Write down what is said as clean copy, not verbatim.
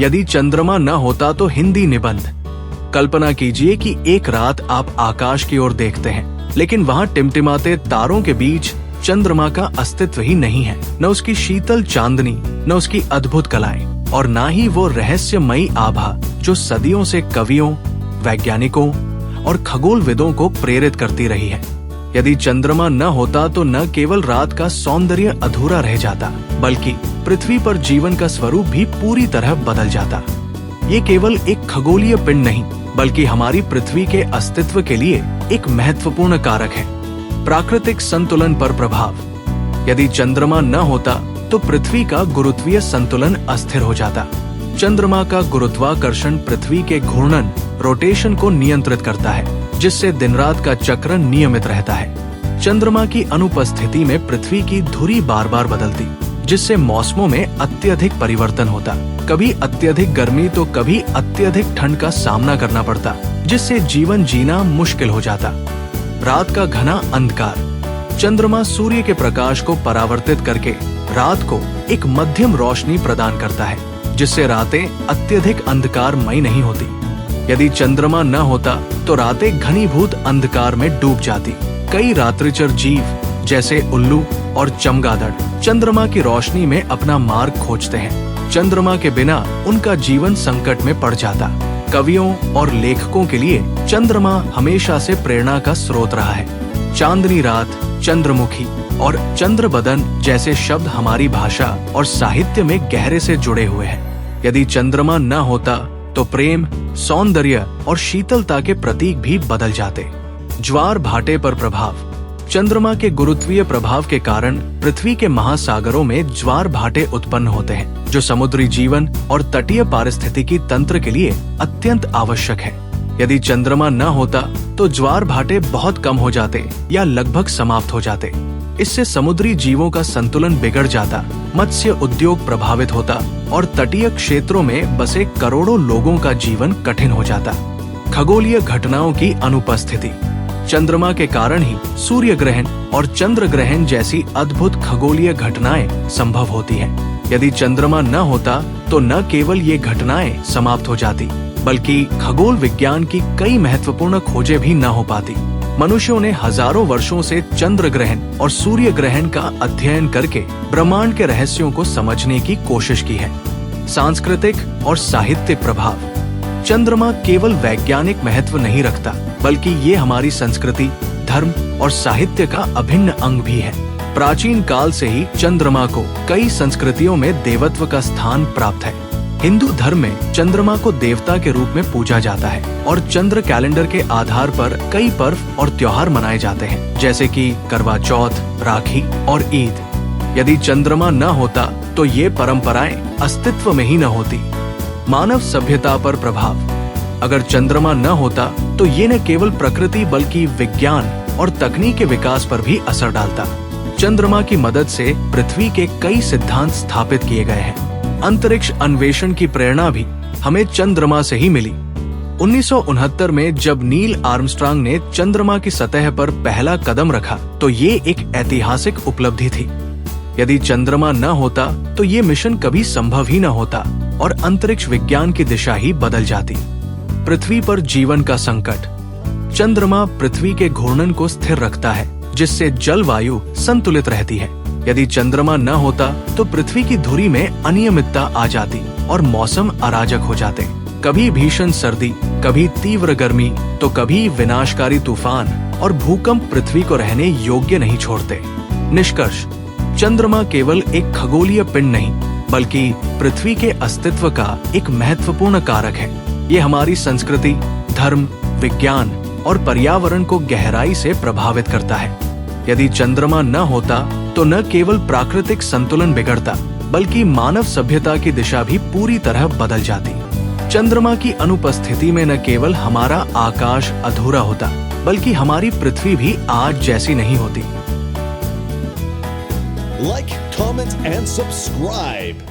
यदि चंद्रमा न होता तो हिंदी निबंध। कल्पना कीजिए कि एक रात आप आकाश की ओर देखते हैं, लेकिन वहाँ टिमटिमाते तारों के बीच चंद्रमा का अस्तित्व ही नहीं है। न उसकी शीतल चांदनी, न उसकी अद्भुत कलाएं, और न ही वो रहस्यमयी आभा जो सदियों से कवियों, वैज्ञानिकों और खगोलविदों को प्रेरित करती रही है। यदि चंद्रमा न होता तो न केवल रात का सौंदर्य अधूरा रह जाता, बल्कि पृथ्वी पर जीवन का स्वरूप भी पूरी तरह बदल जाता। ये केवल एक खगोलीय पिंड नहीं, बल्कि हमारी पृथ्वी के अस्तित्व के लिए एक महत्वपूर्ण कारक है। प्राकृतिक संतुलन पर प्रभाव। यदि चंद्रमा न होता तो पृथ्वी का गुरुत्वीय संतुलन अस्थिर हो जाता। चंद्रमा का गुरुत्वाकर्षण पृथ्वी के घूर्णन, रोटेशन को नियंत्रित करता है, जिससे दिन रात का चक्र नियमित रहता है। चंद्रमा की अनुपस्थिति में पृथ्वी की धुरी बार बार बदलती, जिससे मौसमों में अत्यधिक परिवर्तन होता। कभी अत्यधिक गर्मी तो कभी अत्यधिक ठंड का सामना करना पड़ता, जिससे जीवन जीना मुश्किल हो जाता। रात का घना अंधकार। चंद्रमा सूर्य के प्रकाश को परावर्तित करके रात को एक मध्यम रोशनी प्रदान करता है, जिससे रातें अत्यधिक अंधकारमयी नहीं होती। यदि चंद्रमा न होता तो रातें घनीभूत अंधकार में डूब जाती। कई रात्रिचर जीव जैसे उल्लू और चमगादड़ चंद्रमा की रोशनी में अपना मार्ग खोजते हैं। चंद्रमा के बिना उनका जीवन संकट में पड़ जाता। कवियों और लेखकों के लिए चंद्रमा हमेशा से प्रेरणा का स्रोत रहा है। चांदनी रात, चंद्रमुखी और चंद्रबदन जैसे शब्द हमारी भाषा और साहित्य में गहरे से जुड़े हुए हैं। यदि चंद्रमा न होता तो प्रेम, सौंदर्य और शीतलता के प्रतीक भी बदल जाते। ज्वार भाटे पर प्रभाव। चंद्रमा के गुरुत्वीय प्रभाव के कारण पृथ्वी के महासागरों में ज्वार भाटे उत्पन्न होते हैं, जो समुद्री जीवन और तटीय पारिस्थितिकी तंत्र के लिए अत्यंत आवश्यक है। यदि चंद्रमा न होता तो ज्वार भाटे बहुत कम हो जाते या लगभग समाप्त हो जाते। इससे समुद्री जीवों का संतुलन बिगड़ जाता, मत्स्य उद्योग प्रभावित होता और तटीय क्षेत्रों में बसे करोड़ों लोगों का जीवन कठिन हो जाता। खगोलीय घटनाओं की अनुपस्थिति। चंद्रमा के कारण ही सूर्य ग्रहण और चंद्र ग्रहण जैसी अद्भुत खगोलीय घटनाएं संभव होती हैं। यदि चंद्रमा न होता तो न केवल ये घटनाएं समाप्त हो जाती, बल्कि खगोल विज्ञान की कई महत्वपूर्ण खोजें भी न हो पाती। मनुष्यों ने हजारों वर्षों से चंद्र ग्रहण और सूर्य ग्रहण का अध्ययन करके ब्रह्मांड के रहस्यों को समझने की कोशिश की है। सांस्कृतिक और साहित्यिक प्रभाव। चंद्रमा केवल वैज्ञानिक महत्व नहीं रखता, बल्कि ये हमारी संस्कृति, धर्म और साहित्य का अभिन्न अंग भी है। प्राचीन काल से ही चंद्रमा को कई संस्कृतियों में देवत्व का स्थान प्राप्त है। हिंदू धर्म में चंद्रमा को देवता के रूप में पूजा जाता है और चंद्र कैलेंडर के आधार पर कई पर्व और त्योहार मनाए जाते हैं, जैसे कि करवा चौथ, राखी और ईद। यदि चंद्रमा न होता तो ये परंपराएं अस्तित्व में ही न होती। मानव सभ्यता पर प्रभाव। अगर चंद्रमा न होता तो ये न केवल प्रकृति बल्कि विज्ञान और तकनीक के विकास पर भी असर डालता। चंद्रमा की मदद से पृथ्वी के कई सिद्धांत स्थापित किए गए हैं। अंतरिक्ष अन्वेषण की प्रेरणा भी हमें चंद्रमा से ही मिली। 1969 में जब नील आर्मस्ट्रांग ने चंद्रमा की सतह पर पहला कदम रखा तो ये एक ऐतिहासिक उपलब्धि थी। यदि चंद्रमा न होता तो ये मिशन कभी संभव ही न होता और अंतरिक्ष विज्ञान की दिशा ही बदल जाती। पृथ्वी पर जीवन का संकट। चंद्रमा पृथ्वी के घूर्णन को स्थिर रखता है, जिससे जलवायु संतुलित रहती है। यदि चंद्रमा न होता तो पृथ्वी की धुरी में अनियमितता आ जाती और मौसम अराजक हो जाते। कभी भीषण सर्दी, कभी तीव्र गर्मी तो कभी विनाशकारी तूफान और भूकंप पृथ्वी को रहने योग्य नहीं छोड़ते। निष्कर्ष, चंद्रमा केवल एक खगोलीय पिंड नहीं, बल्कि पृथ्वी के अस्तित्व का एक महत्वपूर्ण कारक है। ये हमारी संस्कृति, धर्म, विज्ञान और पर्यावरण को गहराई से प्रभावित करता है। यदि चंद्रमा न होता तो न केवल प्राकृतिक संतुलन बिगड़ता, बल्कि मानव सभ्यता की दिशा भी पूरी तरह बदल जाती। चंद्रमा की अनुपस्थिति में न केवल हमारा आकाश अधूरा होता, बल्कि हमारी पृथ्वी भी आज जैसी नहीं होती। Like, comment and subscribe.